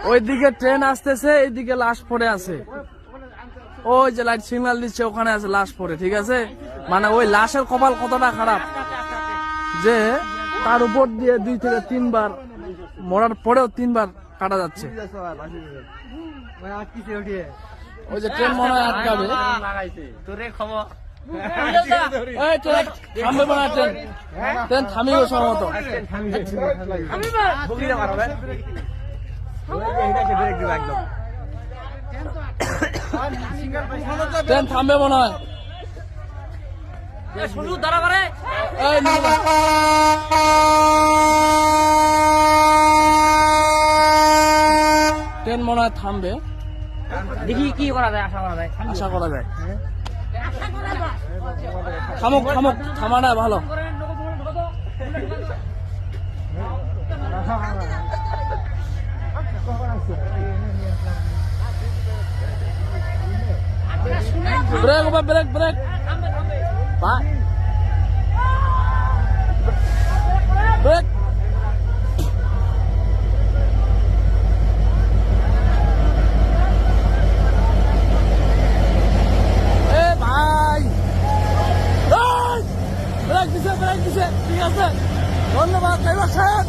ওইদিকে ট্রেন আসতেছে, এইদিকে লাশ পড়ে আছে। ওই যে লাইট সিগন্যাল দিচ্ছে ওখানে আছে লাশ পড়ে, ঠিক আছে? মানে ওই লাশের কপাল কতটা খারাপ যে তার উপর দিয়ে 2 থেকে 3 বার মরার পরেও 3 বার কাটা যাচ্ছে। ওই যে ট্রেন মনে হয় আটকাবে। এই ট্রেন থামবে না, ট্রেন থামিও সম্ভবত। ট্রেন থামবে মনে হয়। ট্রেন মনে হয় থামবে, দেখি কি করা যায়, আশা করা যায়। থামুক থামুক, থামাটা ভালো। Break break break, break. Break দিছে, ঠিক আছে, ধন্যবাদ ড্রাইভার সাহেব।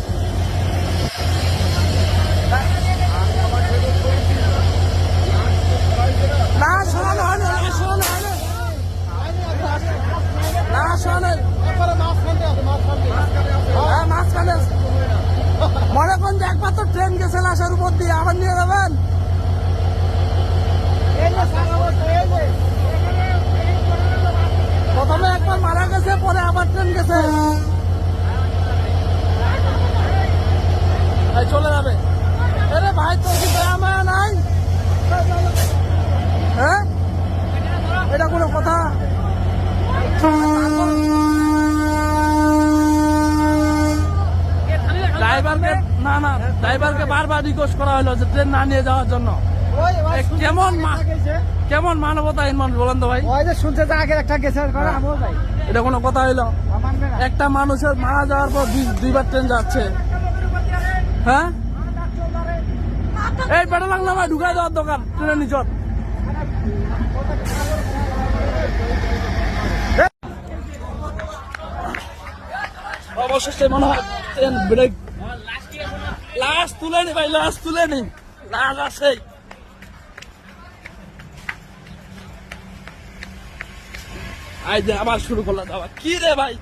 না শোনানো হয়নি, না শোনানো হয়নি, না শোনানো। হ্যাঁ মাঝখানে মনে করেন যে একমাত্র ট্রেন গেছে লাশের উপর দিয়ে, আবার নিয়ে যাবেন। প্রথমে একবার মারা গেছে, পরে আবার ট্রেন গেছে, চলে যাবে। আরে ভাই তোর কি দয়া মায়া নাই? হ্যাঁ এটা কোনো কথা? ড্রাইভারকে না না, ড্রাইভারকে বারবার রিকোয়েস্ট করা হলো যে ট্রেন না নিয়ে যাওয়ার জন্য। কেমন মানবতাহীন মানুষ বলেন তো ভাই? শুনতে আগে একটা গেছে, এটা কোনো কথা হইলো? একটা মানুষের মারা যাওয়ার পর 2বার ট্রেন যাচ্ছে। হ্যাঁ এই পেটে লাগলো ভাই, ঢুকাই দেওয়ার দোকান ট্রেনের নিচত। অবশেষে মনে হয় ট্রেন ব্রেক, লাশ তুলে নি ভাই, লাশ তুলে নি, লাশ আছে। আই যে আবার শুরু করলাম, আবার কি রে ভাই?